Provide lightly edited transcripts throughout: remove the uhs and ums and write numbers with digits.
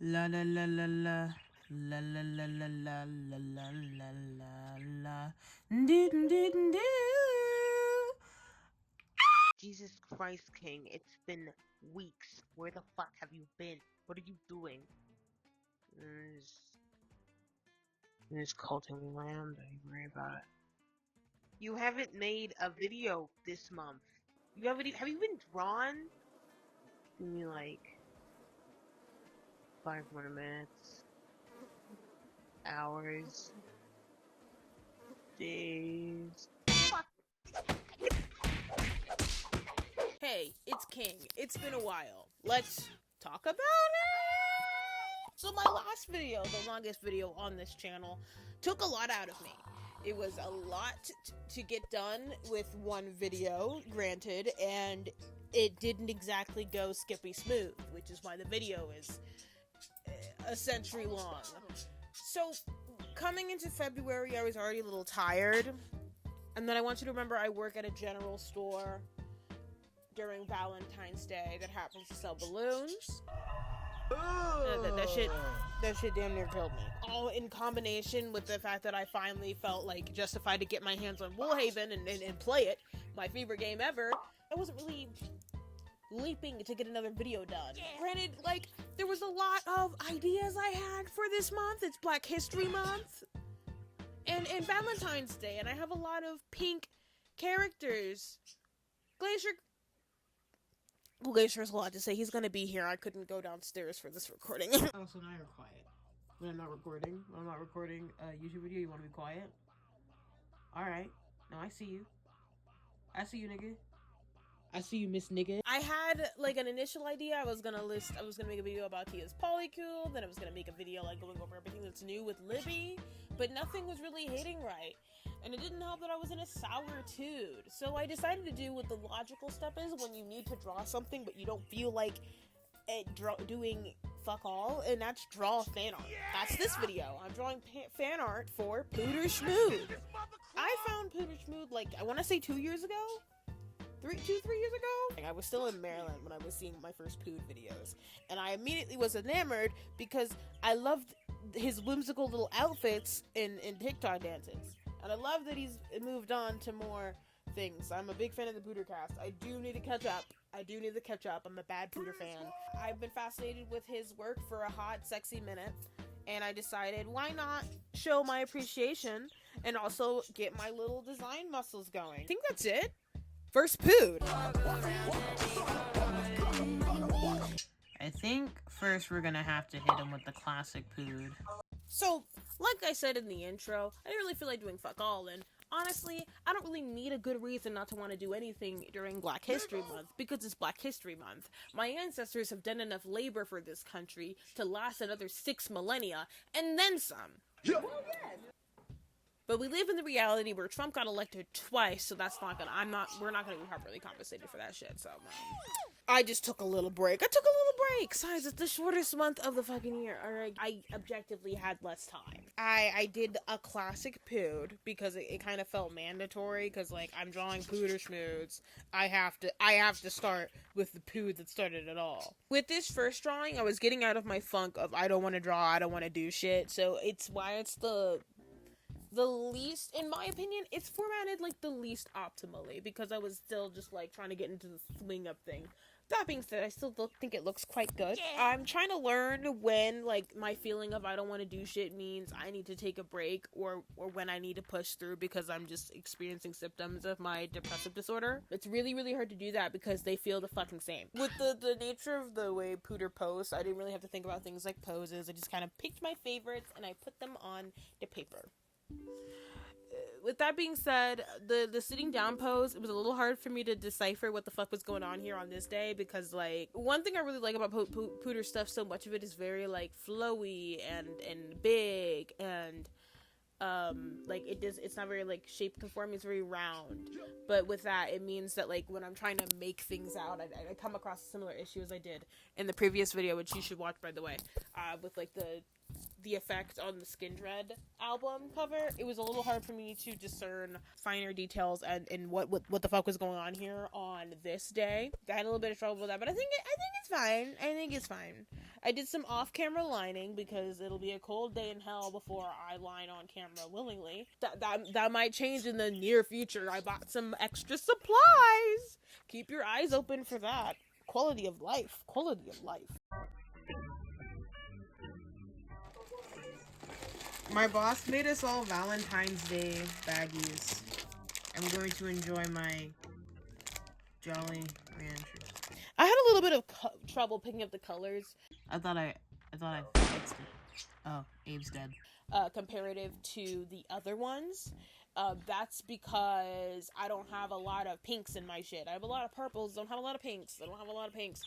La la la la la. La la la la la la la la la la. Doo doo doo. Jesus Christ, King, it's been weeks. Where the fuck have you been? What are you doing? I'm just culting land. Don't worry about it. You haven't made a video this month. Have you been drawn? Give me like 5 more minutes, hours, days. Hey, it's King. It's been a while. Let's talk about it! So my last video, the longest video on this channel, took a lot out of me. It was a lot to get done with one video, granted, and it didn't exactly go skippy smooth, which is why the video is a century long. So, coming into February, I was already a little tired, and then I want you to remember I work at a general store during Valentine's Day that happens to sell balloons. That shit damn near killed me. All in combination with the fact that I finally felt like justified to get my hands on Woolhaven and play it, my favorite game ever. I wasn't really leaping to get another video done. Granted, like, there was a lot of ideas I had for this month. It's Black History Month. And Valentine's Day, and I have a lot of pink characters. Glacier has a lot to say. He's gonna be here. I couldn't go downstairs for this recording. Oh, so now you're quiet. When I'm not recording a YouTube video, you want to be quiet? Alright. No, I see you. I see you, nigga. I see you, Miss Nigga. I had, like, an initial idea. I was gonna make a video about Tia's Polycool, then I was gonna make a video, like, going over everything that's new with Libby, but nothing was really hitting right. And it didn't help that I was in a sour-tude. So I decided to do what the logical step is when you need to draw something, but you don't feel like doing fuck all, and that's draw fan art. That's this video. I'm drawing fan art for Pooter Schmood. I found Pooter Schmood, like, I want to say 2 years ago? 3 years ago? I was still in Maryland when I was seeing my first Pood videos, and I immediately was enamored because I loved his whimsical little outfits in TikTok dances. And I love that he's moved on to more things. I'm a big fan of the Pooter cast. I do need to catch up. I'm a bad Pooter fan. I've been fascinated with his work for a hot, sexy minute. And I decided, why not show my appreciation and also get my little design muscles going. I think that's it. First Pood. I think first we're gonna have to hit him with the classic Pood. So, like I said in the intro, I didn't really feel like doing fuck all, and honestly, I don't really need a good reason not to want to do anything during Black History Month, because it's Black History Month. My ancestors have done enough labor for this country to last another 6 millennia, and then some. But we live in the reality where Trump got elected twice, so that's not gonna, we're not gonna be properly compensated for that shit, so, I just took a little break. Besides, it's the shortest month of the fucking year, alright? I objectively had less time. I did a classic Pood, because it kind of felt mandatory, because, like, I'm drawing Pooter Schmoods. I have to start with the Pood that started it all. With this first drawing, I was getting out of my funk of, I don't want to draw, I don't want to do shit, so it's why it's the least, in my opinion, it's formatted, like, the least optimally, because I was still just, like, trying to get into the swing of things. That being said, I still think it looks quite good. I'm trying to learn when, like, my feeling of I don't want to do shit means I need to take a break, or when I need to push through because I'm just experiencing symptoms of my depressive disorder. It's really, really hard to do that because they feel the fucking same. With the nature of the way Pooter posts, I didn't really have to think about things like poses. I just kind of picked my favorites and I put them on the paper. With that being said, the sitting down pose, it was a little hard for me to decipher what the fuck was going on here on this day, because, like, one thing I really like about Pooter stuff, so much of it is very, like, flowy and big, and like, it's not very, like, shape conforming, it's very round. But with that, it means that, like, when I'm trying to make things out, I come across a similar issue as I did in the previous video, which you should watch, by the way, with, like, the effect on the Skin Dread album cover, it was a little hard for me to discern finer details and what the fuck was going on here on this day. I had a little bit of trouble with that, but I think it's fine. I think it's fine. I did some off-camera lining because it'll be a cold day in hell before I line on camera willingly. That might change in the near future. I bought some extra supplies. Keep your eyes open for that. Quality of life. Quality of life. My boss made us all Valentine's Day baggies. I'm going to enjoy my Jolly Ranchers. I had a little bit of trouble picking up the colors. I thought I fixed it. Oh, Abe's dead. Comparative to the other ones. That's because I don't have a lot of pinks in my shit. I have a lot of purples, don't have a lot of pinks. I don't have a lot of pinks,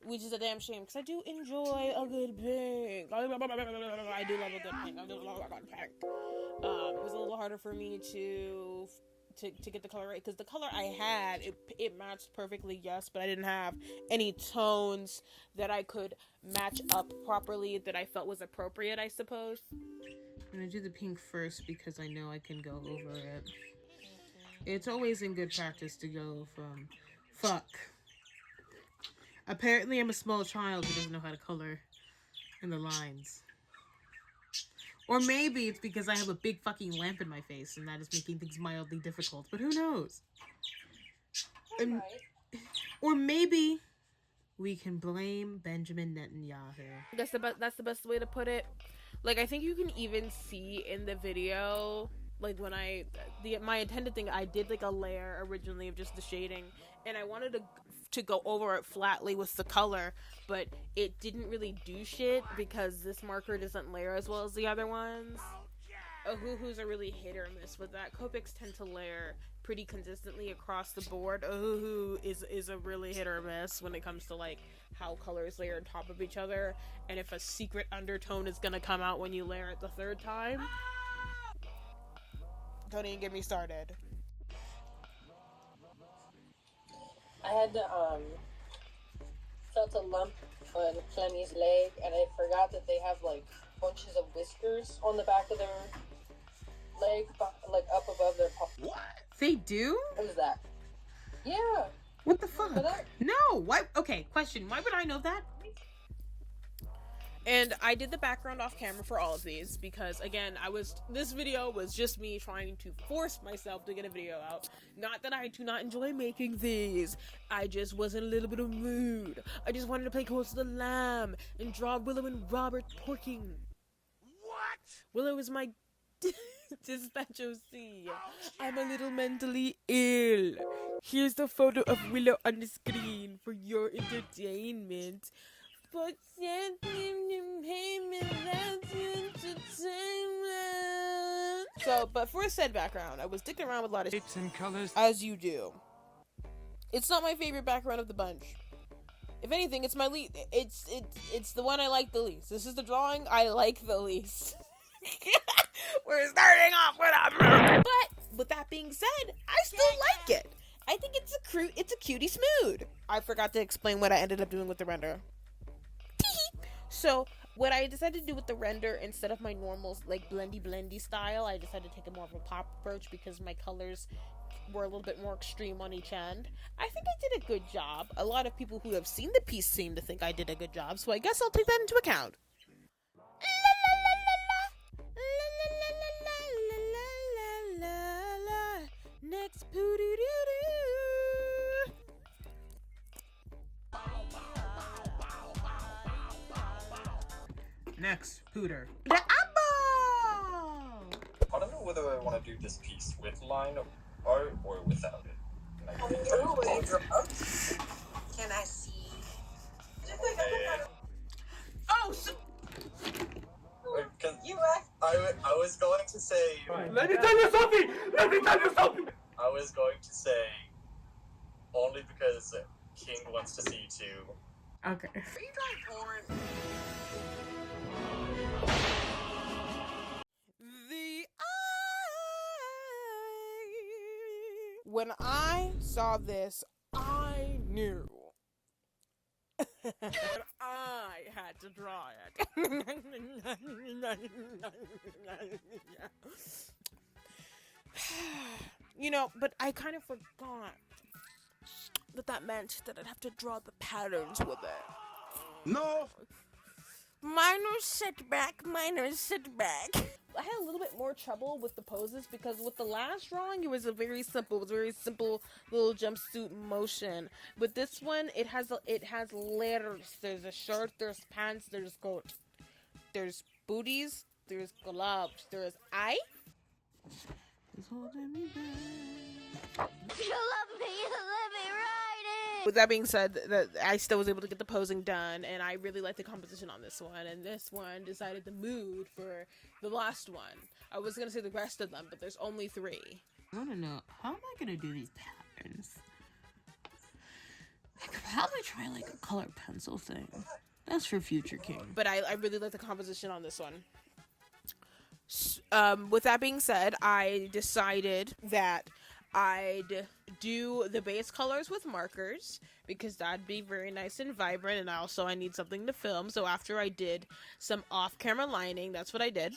which is a damn shame because I do enjoy a good pink. I do love a good pink. I do love a good pink. It was a little harder for me to get the color right because the color I had, it matched perfectly, yes, but I didn't have any tones that I could match up properly that I felt was appropriate, I suppose. I'm gonna do the pink first because I know I can go over it. It's always in good practice to go from fuck. Apparently I'm a small child who doesn't know how to color in the lines. Or maybe it's because I have a big fucking lamp in my face and that is making things mildly difficult, but who knows? Or maybe we can blame Benjamin Netanyahu. That's the best way to put it. Like, I think you can even see in the video, like, when my intended thing, I did, like, a layer originally of just the shading, and I wanted to go over it flatly with the color, but it didn't really do shit because this marker doesn't layer as well as the other ones. Ohuhus are really hit or miss with that. Copics tend to layer pretty consistently across the board. Ohuhu is a really hit or miss when it comes to, like, how colors layer on top of each other, and if a secret undertone is gonna come out when you layer it the third time. Don't even get me started. I had felt a lump on Clemmy's leg, and I forgot that they have, like, bunches of whiskers on the back of their leg, like, up above their paw. What? They do? What is that? Yeah. What the fuck? No! Why? Okay, question. Why would I know that? And I did the background off camera for all of these because, again, this video was just me trying to force myself to get a video out. Not that I do not enjoy making these. I just was in a little bit of mood. I just wanted to play Close to the Lamb and draw Willow and Robert porking. What? Willow is my dispatch OC. I'm a little mentally ill. Here's the photo of Willow on the screen for your entertainment. But but for said background, I was dicking around with a lot of shapes and colors, as you do. It's not my favorite background of the bunch. If anything, it's my least. It's the one I like the least. This is the drawing I like the least. We're starting off with a. But with that being said, I still like it. I think it's a cutie smooth. I forgot to explain what I ended up doing with the render. So what I decided to do with the render, instead of my normal, like, blendy style, I decided to take a more of a pop approach because my colors were a little bit more extreme on each end. I think I did a good job. A lot of people who have seen the piece seem to think I did a good job, so I guess I'll take that into account. Next, Next, Pooter. I don't know whether I want to do this piece with line art or without it. Can I see? Oh, so I was going to say. Let me tell you something! Let me tell you something! I was going to say only because King wants to see too. okay. Are you drawing porn? When I saw this, I knew. When I had to draw it. You know, but I kind of forgot that meant that I'd have to draw the patterns with it. No. Minor setback. I had a little bit more trouble with the poses because with the last drawing it was very simple little jumpsuit motion. With this one, it has layers. There's a shirt, there's pants, there's coat, there's booties, there's gloves, there's eye. It's holding me back. You love me, right in. With that being said, that I still was able to get the posing done, and I really like the composition on this one. And this one decided the mood for the last one. I was gonna say the rest of them, but there's only 3. I want to know, how am I gonna do these patterns? I could probably try like a colored pencil thing. That's for future King. But I really like the composition on this one. With that being said, I decided that I'd do the base colors with markers because that'd be very nice and vibrant, and I need something to film. So after I did some off-camera lining, that's what I did.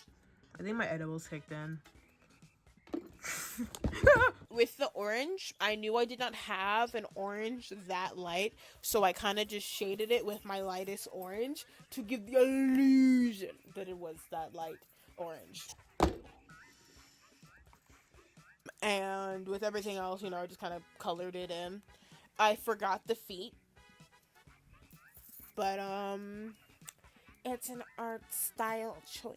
I think my edibles kicked in. With the orange, I knew I did not have an orange that light, so I kind of just shaded it with my lightest orange to give the illusion that it was that light orange. And with everything else, I just kind of colored it in. I forgot the feet, but it's an art style choice.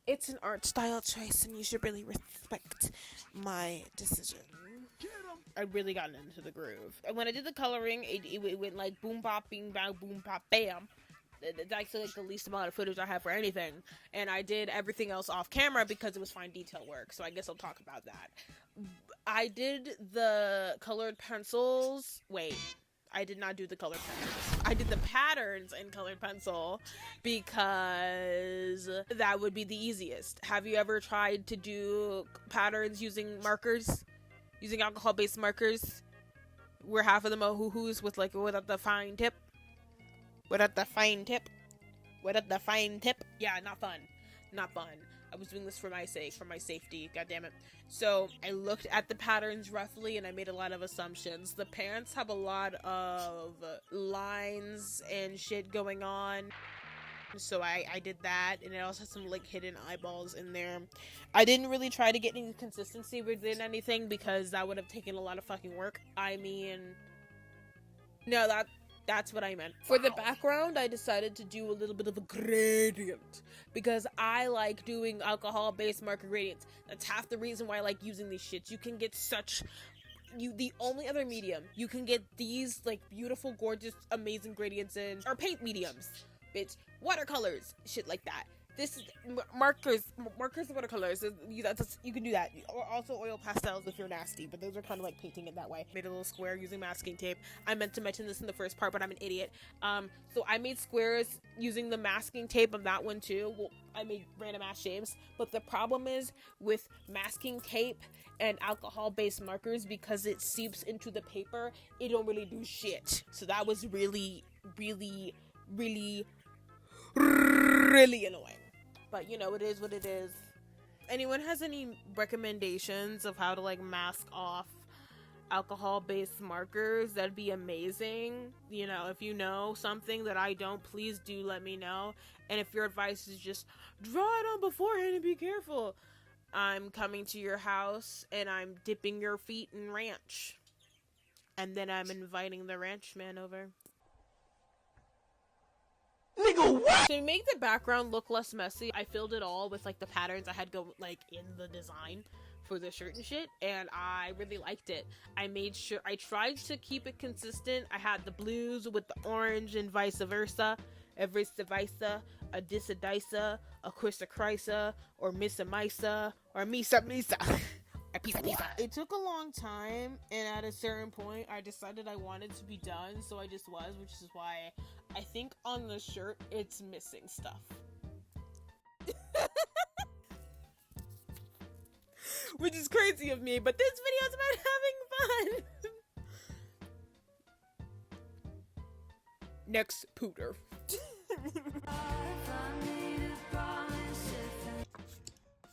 It's an art style choice, and you should really respect my decision. I'd really gotten into the groove. And when I did the coloring, it went like boom bop, bing bang, boom pop, bam. That's actually like the least amount of footage I have for anything. And I did everything else off camera because it was fine detail work. So I guess I'll talk about that. I did the colored pencils. Wait, I did not do the colored pencils. I did the patterns in colored pencil because that would be the easiest. Have you ever tried to do patterns using markers? Using alcohol-based markers? Where half of them are Ohuhus without the fine tip? Without the fine tip? Yeah, not fun. I was doing this for my sake, for my safety, god damn it. So I looked at the patterns roughly and I made a lot of assumptions. The parents have a lot of lines and shit going on. So I did that, and it also has some like hidden eyeballs in there. I didn't really try to get any consistency within anything because that would have taken a lot of fucking work. I mean, no, that's what I meant. For the background, I decided to do a little bit of a gradient because I like doing alcohol-based marker gradients. That's half the reason why I like using these shits. You can get the only other medium you can get these like beautiful, gorgeous, amazing gradients in are paint mediums, bitch. Watercolors, shit like that. This is markers and watercolors. You can do that. Or also oil pastels if you're nasty, but those are kind of like painting it that way. Made a little square using masking tape. I meant to mention this in the first part, but I'm an idiot. So I made squares using the masking tape of that one too. Well, I made random ass shapes, but the problem is with masking tape and alcohol-based markers, because it seeps into the paper, it don't really do shit. So that was really, really, really, really annoying. But it is what it is. Anyone has any recommendations of how to like mask off alcohol-based markers? That'd be amazing. If you know something that I don't, please do let me know. And if your advice is just draw it on beforehand and be careful, I'm coming to your house and I'm dipping your feet in ranch. And then I'm inviting the ranch man over. Nigga, what? To make the background look less messy, I filled it all with like the patterns I had go like in the design for the shirt and shit, and I really liked it. I made sure I tried to keep it consistent. I had the blues with the orange and vice versa. A vice versa, a disadisa, a Krista Krisa, or Missa Misa, or Misa Misa. It took a long time, and at a certain point I decided I wanted to be done, so I just was, which is why I think on the shirt it's missing stuff. Which is crazy of me, but this video is about having fun. Next, Puder.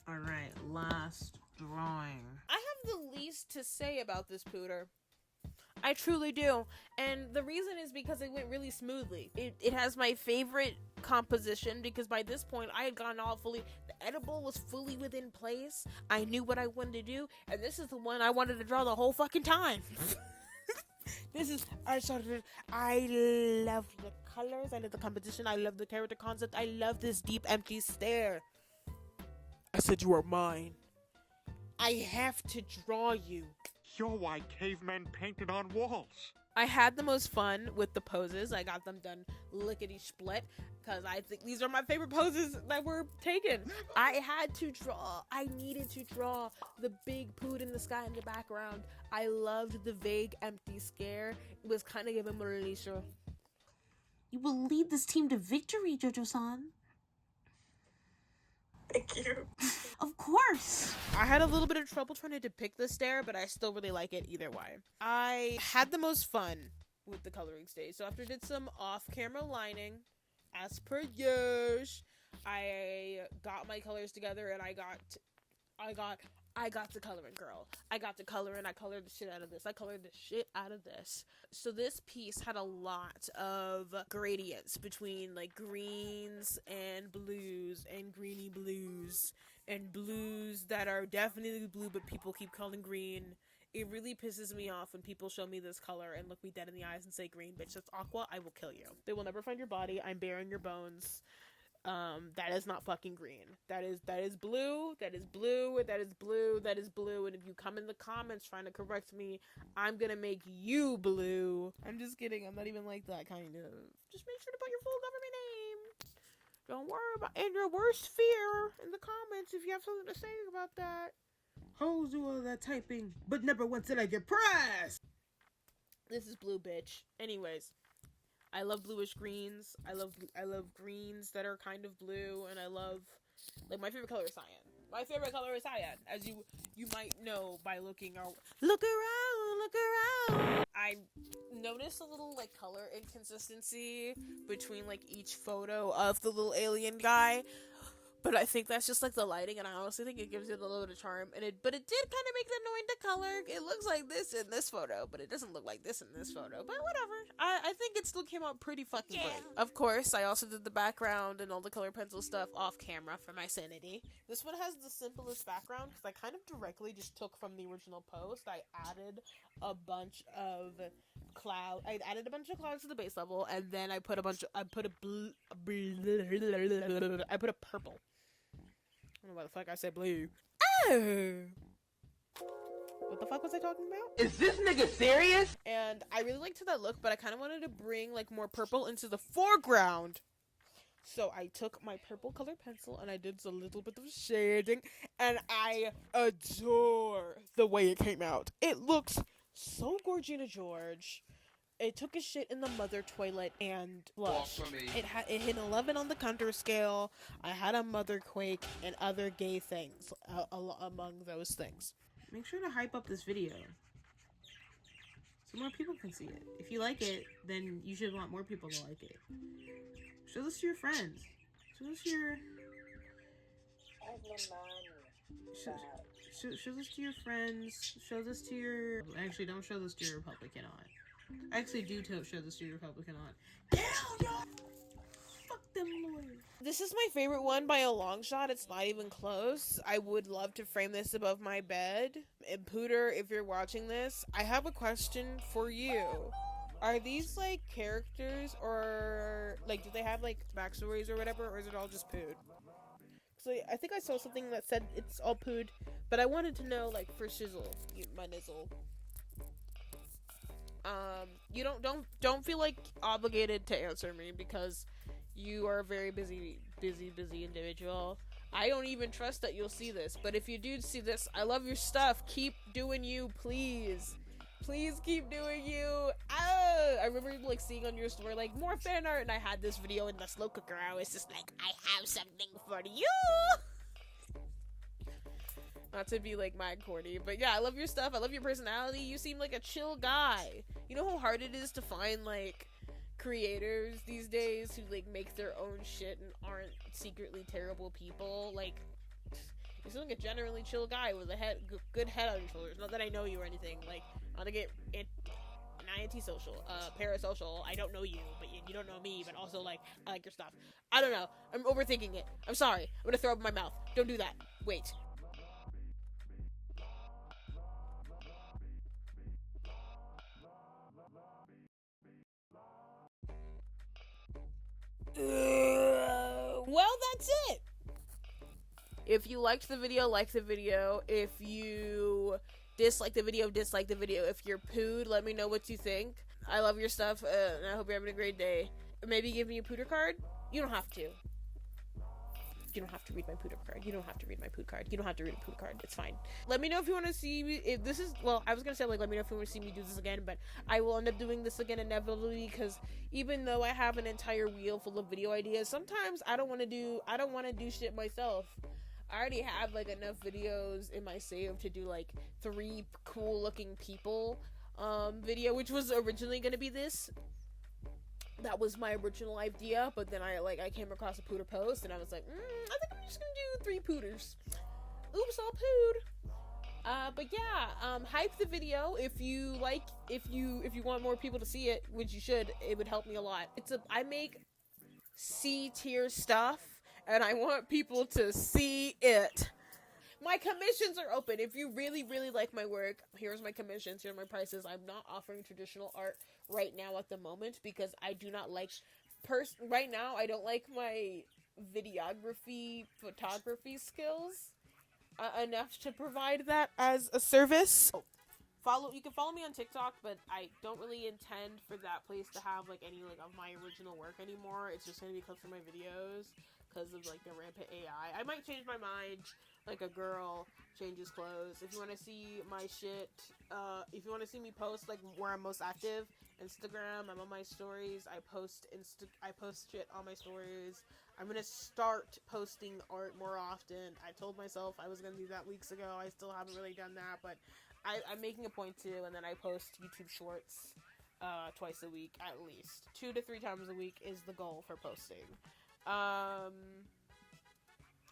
Alright, last drawing. I have the least to say about this Puder. I truly do. And the reason is because it went really smoothly. It has my favorite composition because by this point I had gone all fully, the edible was fully within place. I knew what I wanted to do, and this is the one I wanted to draw the whole fucking time. I love the colors, I love the composition, I love the character concept, I love this deep empty stare. I said you are mine. I have to draw you. You're why cavemen painted on walls. I had the most fun with the poses. I got them done lickety-split because I think these are my favorite poses that were taken. I had to draw. I needed to draw the big pood in the sky in the background. I loved the vague, empty scare. It was kind of giving me Alicia. You will lead this team to victory, Jojo-san. Thank you. Of course. I had a little bit of trouble trying to depict the stare, but I still really like it either way. I had the most fun with the coloring stage. So after I did some off-camera lining, as per usual, I got my colors together and I got the coloring, girl. I got the color and I colored the shit out of this. I colored the shit out of this. So this piece had a lot of gradients between like greens and blues and greeny blues and blues that are definitely blue but people keep calling green. It really pisses me off when people show me this color and look me dead in the eyes and say green, bitch, that's aqua, I will kill you. They will never find your body. I'm bearing your bones. That is not fucking green. That is blue, that is blue, that is blue, that is blue, and if you come in the comments trying to correct me, I'm gonna make you blue. I'm just kidding, I'm not even like that, kind of. Just make sure to put your full government name. Don't worry about, and your worst fear in the comments if you have something to say about that. Hoes do all that typing, but never once did I get pressed. This is blue, bitch. Anyways. I love bluish greens. I love greens that are kind of blue, and I love, like, my favorite color is cyan. My favorite color is cyan, as you might know by looking around. Look around. I noticed a little like color inconsistency between like each photo of the little alien guy. But I think that's just like the lighting, and I honestly think it gives it a little bit of charm. But it did kind of make it annoying to color. It looks like this in this photo, but it doesn't look like this in this photo. But whatever. I think it still came out pretty fucking great. Of course, I also did the background and all the color pencil stuff off camera for my sanity. This one has the simplest background because I kind of directly just took from the original post. I added a bunch of clouds to the base level, and then I put a purple. I don't know why the fuck I said blue. Oh! What the fuck was I talking about? Is this nigga serious? And I really liked that look, but I kind of wanted to bring like more purple into the foreground. So I took my purple colored pencil and I did a little bit of shading, and I adore the way it came out. It looks so Gorgina George. It took a shit in the mother toilet and blushed. It hit 11 on the Kunter scale. I had a mother quake and other gay things among those things. Make sure to hype up this video so more people can see it. If you like it, then you should want more people to like it. Show this to your friends. Show this to your... Show this to your friends. Show this to your... Actually, don't show this to your Republican aunt. Actually, do show this to your Republican aunt. Hell, y'all! Fuck them lawyers. This is my favorite one by a long shot. It's not even close. I would love to frame this above my bed. And Puder, if you're watching this, I have a question for you. Are these, like, characters, or, like, do they have, like, backstories or whatever, or is it all just Pude? So I think I saw something that said it's all Pude, but I wanted to know, like, for shizzle, my nizzle. You don't feel like obligated to answer me because you are a very busy individual. I don't even trust that you'll see this, but if you do see this, I love your stuff. Keep doing you, please. Please keep doing you. I remember like seeing on your story like more fan art, and I had this video in the slow cooker. I was just like, I have something for you. Not to be like mad corny, but yeah, I love your stuff. I love your personality. You seem like a chill guy. You know how hard it is to find like creators these days who like make their own shit and aren't secretly terrible people. Like, you seem like a generally chill guy with a good head on your shoulders. Not that I know you or anything. Like, not to get antisocial, parasocial. I don't know you, but you don't know me. But also, like, I like your stuff. I don't know. I'm overthinking it. I'm sorry. I'm gonna throw up in my mouth. Don't do that. Wait. Well, that's it. If you liked the video, like the video. If you dislike the video, dislike the video. If you're pooed, let me know what you think. I love your stuff, and I hope you're having a great day. Maybe give me a pooter card? You don't have to. You don't have to read my pooter card. You don't have to read my poot card. You don't have to read a poot card. It's fine. Let me know if you want to see me. If this is, well, I was going to say, like, let me know if you want to see me do this again, but I will end up doing this again inevitably, because even though I have an entire wheel full of video ideas, sometimes I don't want to do shit myself. I already have, like, enough videos in my save to do, like, 3 cool looking people, video, which was originally going to be this. That was my original idea, but then I came across a pooter post, and I was like, I think I'm just gonna do 3 pooters. Oops, all pooed. But yeah, hype the video if you want more people to see it, which you should. It would help me a lot. I make C tier stuff, and I want people to see it. My commissions are open. If you really, really like my work, here's my commissions, here's my prices. I'm not offering traditional art right now at the moment because I do not like right now I don't like my videography, photography skills enough to provide that as a service. You can follow me on TikTok, but I don't really intend for that place to have like any like of my original work anymore. It's just gonna be clips from my videos because of like the rampant AI. I might change my mind, like a girl changes clothes. If you want to see my shit, if you want to see me post like where I'm most active, Instagram, I'm on my stories. I post shit on my stories. I'm gonna start posting art more often. I told myself I was gonna do that weeks ago. I still haven't really done that, but I'm making a point to, and then I post YouTube shorts twice a week at least. 2 to 3 times a week is the goal for posting.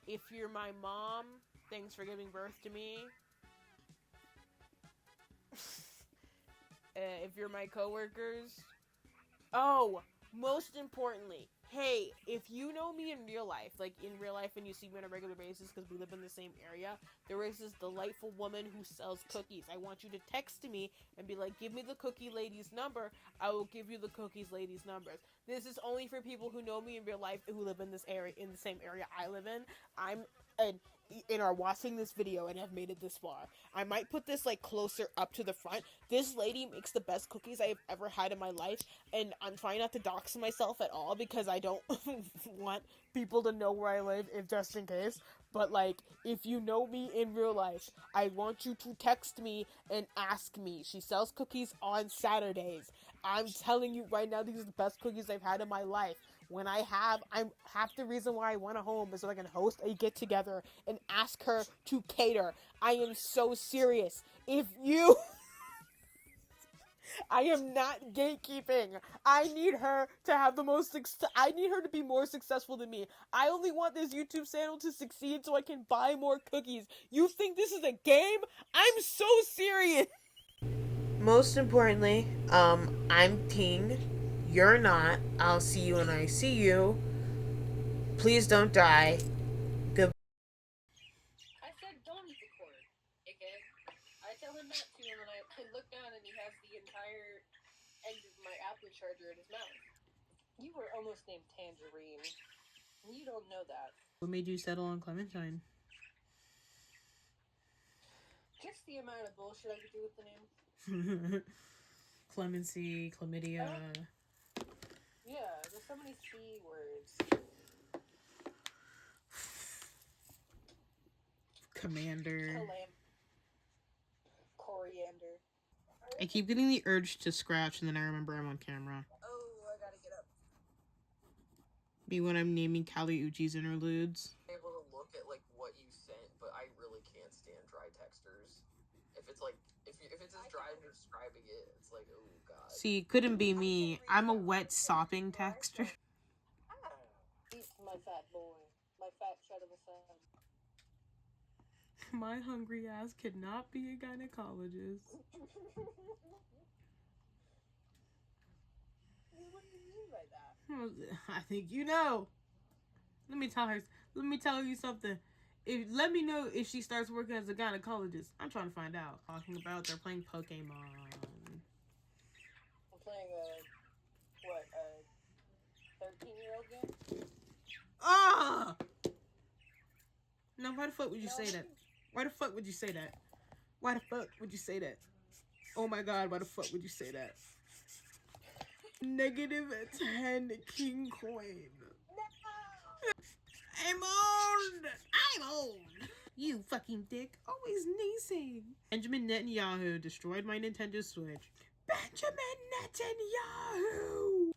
If you're my mom, thanks for giving birth to me. If you're my coworkers. Oh, most importantly, hey, if you know me in real life, like in real life and you see me on a regular basis because we live in the same area, there is this delightful woman who sells cookies. I want you to text me and be like, give me the cookie lady's number. I will give you the cookies lady's numbers. This is only for people who know me in real life who live in this area, in the same area I live in. And are watching this video and have made it this far. I might put this like closer up to the front. This lady makes the best cookies I've ever had in my life, and I'm trying not to dox myself at all because I don't want people to know where I live, if just in case. But like, if you know me in real life, I want you to text me and ask me. She sells cookies on Saturdays. I'm telling you right now, these are the best cookies I've had in my life. When I'm half the reason why I want a home is so I can host a get together and ask her to cater. I am so serious. I am not gatekeeping. I need her to have I need her to be more successful than me. I only want this YouTube channel to succeed so I can buy more cookies. You think this is a game? I'm so serious. Most importantly, I'm Ting. You're not. I'll see you when I see you. Please don't die. Good. I said don't eat the cord, okay? I tell him not to, and then I look down and he has the entire end of my Apple charger in his mouth. You were almost named Tangerine. You don't know that. What made you settle on Clementine? Just the amount of bullshit I could do with the name. Clemency, chlamydia. Yeah, there's so many C words. Commander. Coriander. I keep getting the urge to scratch, and then I remember I'm on camera. Oh, I gotta get up. Me when I'm naming Kali Uchi's interludes. I'm able to look at like what you sent, but I really can't stand dry textures. If if it's as dry as you're describing it, it's like, oh god. See, couldn't be me. I'm a wet sopping texture. Eat my fat boy. My fat shut of a son. My hungry ass could not be a gynecologist. What do you mean by that? I think you know. Let me tell you something. Let me know if she starts working as a gynecologist. I'm trying to find out. Talking about they're playing Pokemon. I'm playing a 13-year-old game? Ah! No, why the fuck would you say that? Why the fuck would you say that? Why the fuck would you say that? Oh my god, why the fuck would you say that? -10 king coin. I'm old. You fucking dick. Always naysaying. Benjamin Netanyahu destroyed my Nintendo Switch. Benjamin Netanyahu.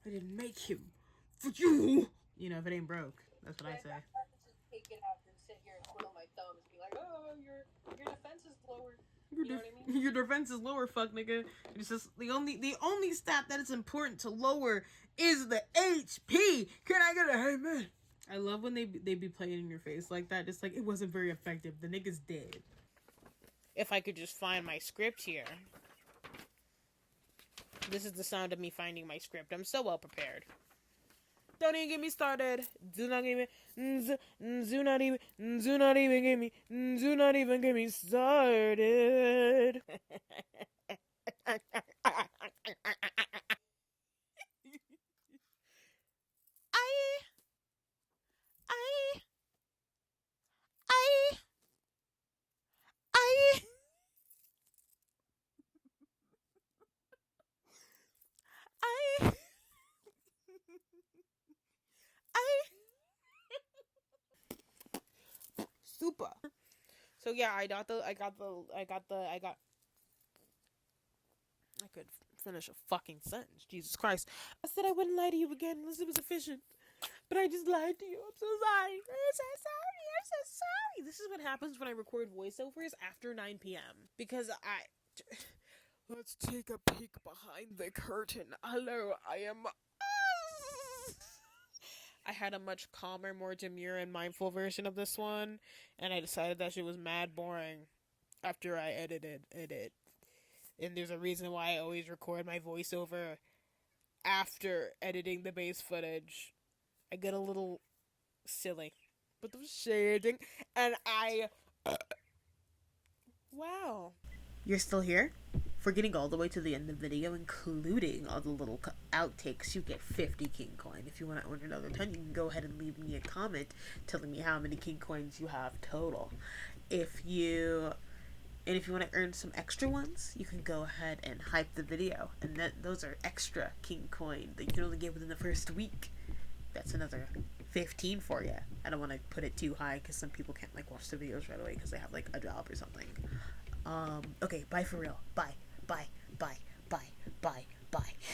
I didn't make him. For you. You know, if it ain't broke, that's what I say. I'd rather just take it out than sit here and twiddle my thumbs and be like, oh, your defense is lower. You know what I mean? Your defense is lower, fuck nigga. It's just the only stat that is important to lower is the HP. Can I get a hey man? I love when they be playing in your face like that. Just like it wasn't very effective. The nigga's dead. If I could just find my script here. This is the sound of me finding my script. I'm so well prepared. Don't even get me started. Do not even get me started. Super. So yeah, I could finish a fucking sentence. Jesus Christ. I said I wouldn't lie to you again unless it was efficient. But I just lied to you. I'm so sorry. I'm so sorry. I'm so sorry. This is what happens when I record voiceovers after 9 p.m. Because let's take a peek behind the curtain. Hello, I had a much calmer, more demure and mindful version of this one, and I decided that shit was mad boring after I edited it. And there's a reason why I always record my voiceover after editing the base footage. I get a little silly. But the shading, and wow. You're still here? For getting all the way to the end of the video, including all the little outtakes, you get 50 king coin. If you want to earn another 10, you can go ahead and leave me a comment telling me how many king coins you have total. If you want to earn some extra ones, you can go ahead and hype the video. And those are extra king coin that you can only get within the first week. That's another 15 for you. I don't want to put it too high because some people can't like watch the videos right away because they have like a job or something. Okay, bye for real. Bye.